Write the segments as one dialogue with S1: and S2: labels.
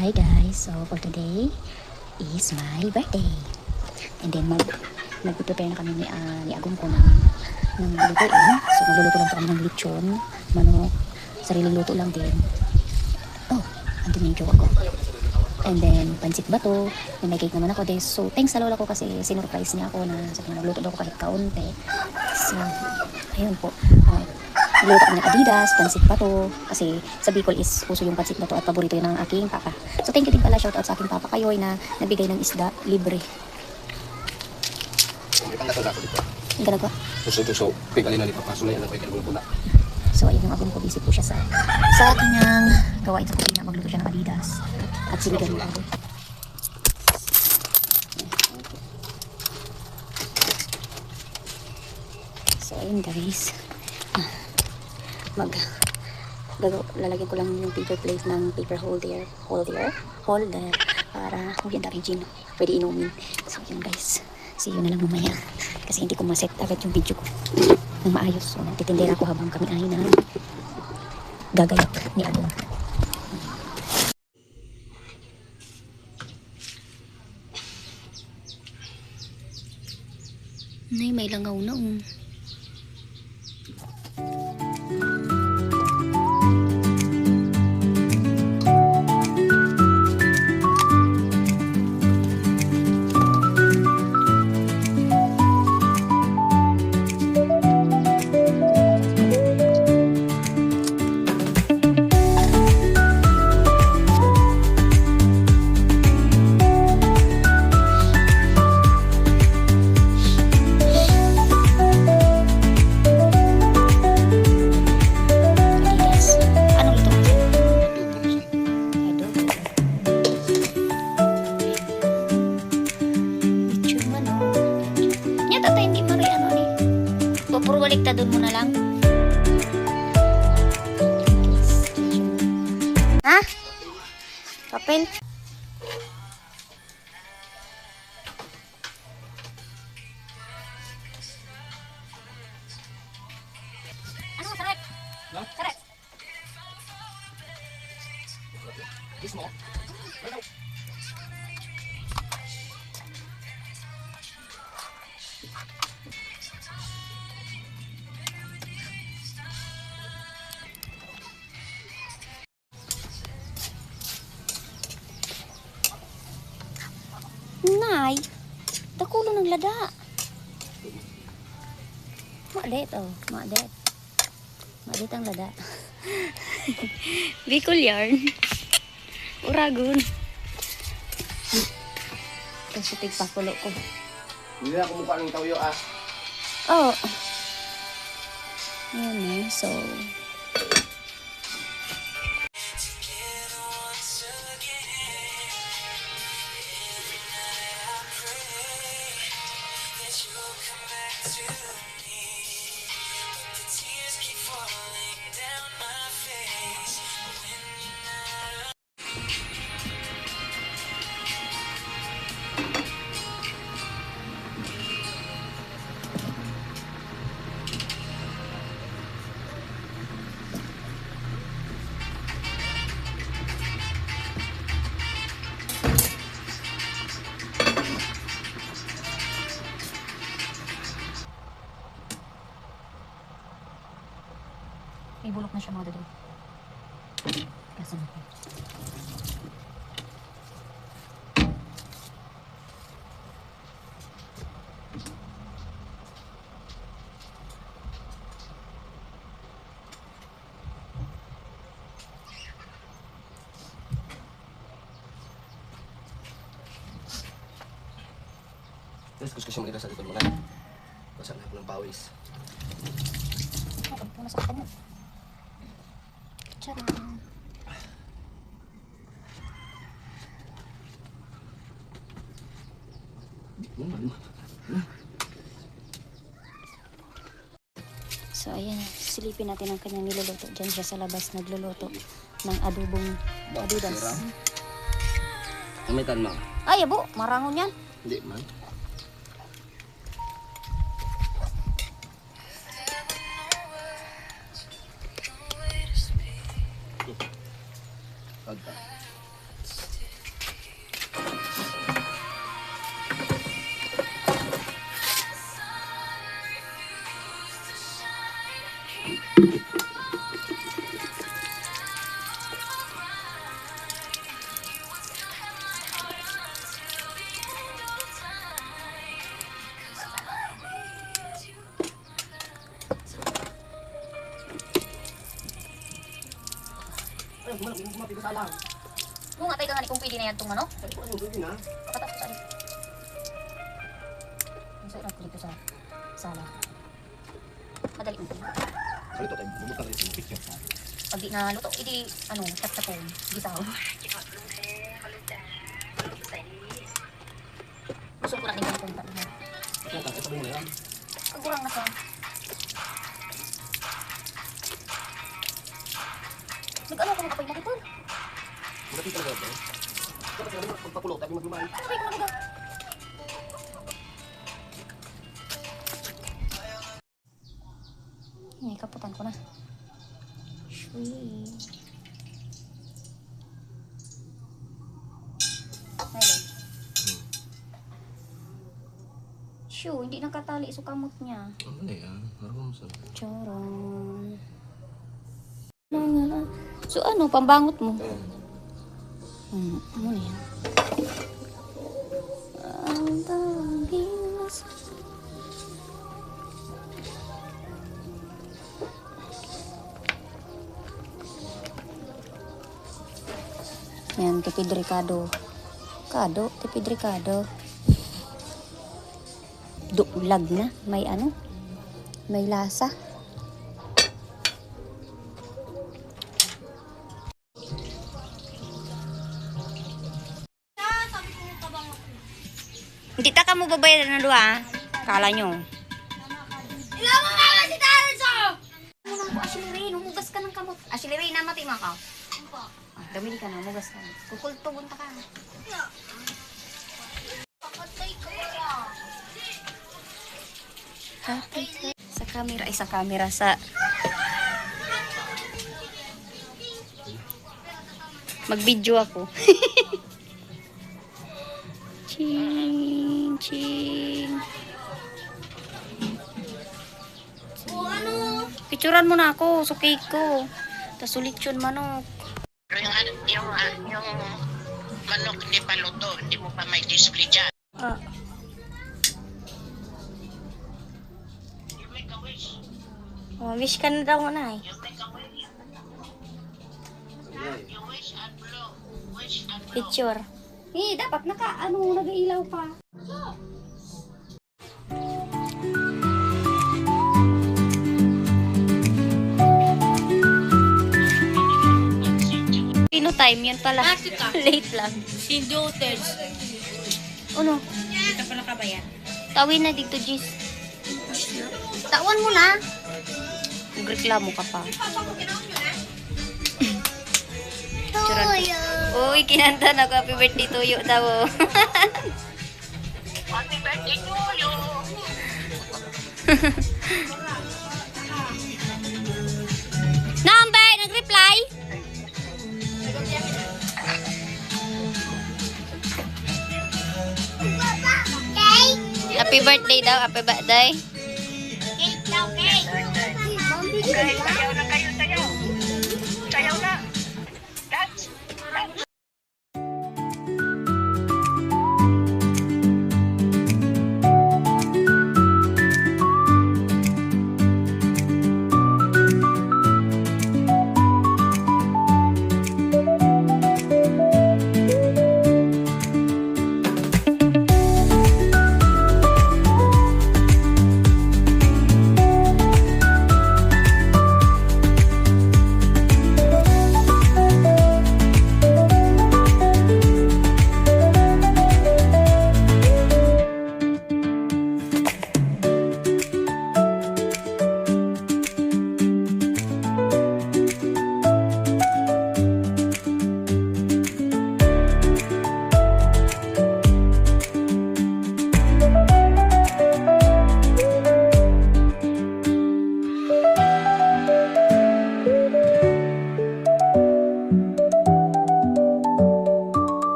S1: Hi guys, so for today is my birthday. And then nag-prepare na kami ni Agong ko ng lutuin. So magluluto lang po kami ng lechon, manok, sariling luto lang din. Oh, andun yung jowa ko. And then pansit bato, may cake naman ako this. So thanks sa lola ko kasi sinurprise niya ako na sabi na nagluto daw ko kahit kaunti. So ayun po. Nagluto kami ng Adidas, pansit bato. Kasi sa Bicol is puso yung pansit bato at paborito yun ng aking papa. So thank you din pala, shout out sa aking papa Kayoy na nabigay ng isda libre.
S2: Ang natala ko dito.
S1: Ang ganag ba?
S2: Puso-puso. Pigalina ni Papa. Sunay, alam ko yung pula.
S1: So ayun yung agong ko, busy po siya sa kanyang gawain sa kusina. Magluto siya ng Adidas at sinigang ng agong. So ayun guys, lalagyan ko lang yung paper plate ng paper holder para huwag yan daming gin, pwede inumin. So yun guys, see you na lang mamaya kasi hindi ko maset agad yung video ko ng maayos. So nagtitindera ako habang kami ay na gagayat ni Agong. Nay, may langaw na puro baliktadon mo na lang. Ha? Papel? Ano? Saret?
S2: No?
S1: Saret?
S2: This mo?
S1: Nay, takulo ng lada. Madet, oh. Madet. Madet ang lada. Bicol yarn. Uragon. Kasi tigpakulo ko.
S2: Hindi na kumukha ng tawyo
S1: Oh. Ayan eh. So, may bulok na siya mga dado. Kasi natin.
S2: Terus kuskus yung mga sa likod mo na. Basa na ako ng pawis.
S1: Ano po nasa ako mo? Tcharam! So ayan, silipin natin ang kanyang niluluto. Diyan siya sa labas nagluluto ng adobong Adidas.
S2: Amitan mo?
S1: Ay, abo, marangon yan.
S2: Hindi man. Pagka. lang.
S1: Kung nga tayo ka nga kung pwede na yan itong ano.
S2: Ay, kung ano, pwede na.
S1: Kapatapos sa alis. Masarap ko dito sa sala. Madali mo.
S2: So ito tayo, bubuksan tayo sa picture.
S1: Pag di na luto, hindi, ano, tap-tapon. Gitaw. Gusto ko natin yung punta.
S2: Kaya tapos sabi mo na yan.
S1: Kagurang na siya. Nag-ano ako makapoy makipon?
S2: Magkati talaga ito. Dapat nga naman, pagpakulo, tayo maglumay.
S1: Ano ba yung kumagaga? Ay, kaputan ko na. Sweet. Hello. Shoo, hindi nakatali sa kamot niya.
S2: Ano na yan? Marunong sa...
S1: Charon. So ano, pambangot mo? Ano na yan? Ang tanging yan, tipid Ricardo. Tipid Ricardo. Dulag na. May ano? May lasa. Hindi ta ka mo babayaran ng luha. Kala nyo.
S3: Ilang mo nga si Taranso!
S1: Ano ko, Ashley Ray, humugas ka ng kamot. Ashley Ray, namati mga ka. Damili ka na, humugas ka. Kukulto, bunta ka.
S3: Pakatay ka wala.
S1: Happy sa camera, sa camera, sa... Mag-video ako. Ching, ching.
S3: O ano?
S1: Picturean mo na ako, sa cake ko. Tapos ulit yun, manok.
S4: Pero yung manok hindi pa luto, hindi mo pa may display dyan.
S1: Ah.
S4: You make a wish.
S1: Oh, wish ka na daw na eh.
S4: You make a wish. You wish and blow. Wish and blow.
S1: Picture. Eh, dapat nag-ilaw pa. Pino time, yun pala. Late lang.
S3: Hindi hotels.
S1: Ano?
S3: Hindi ka pa nakabayan.
S1: Tawin na dito, Jis. Tawan mo na. Magreklamo ka pa.
S3: Toyo.
S1: Uy, kinanta na ko. Happy birthday to you daw.
S4: Happy birthday to you.
S1: Nambay, nag-reply? Happy birthday daw, happy birthday.
S3: Cake daw, cake.
S4: Guys, sayaw na kayo, sayaw. Sayaw na. Dance. Dance.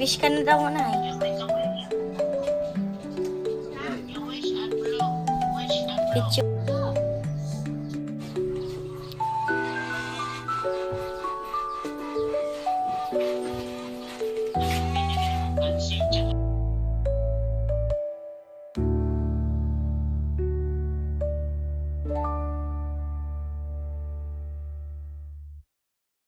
S5: Wish ka na daw na eh.
S4: You wish and blow. Wish and blow.
S5: Picture.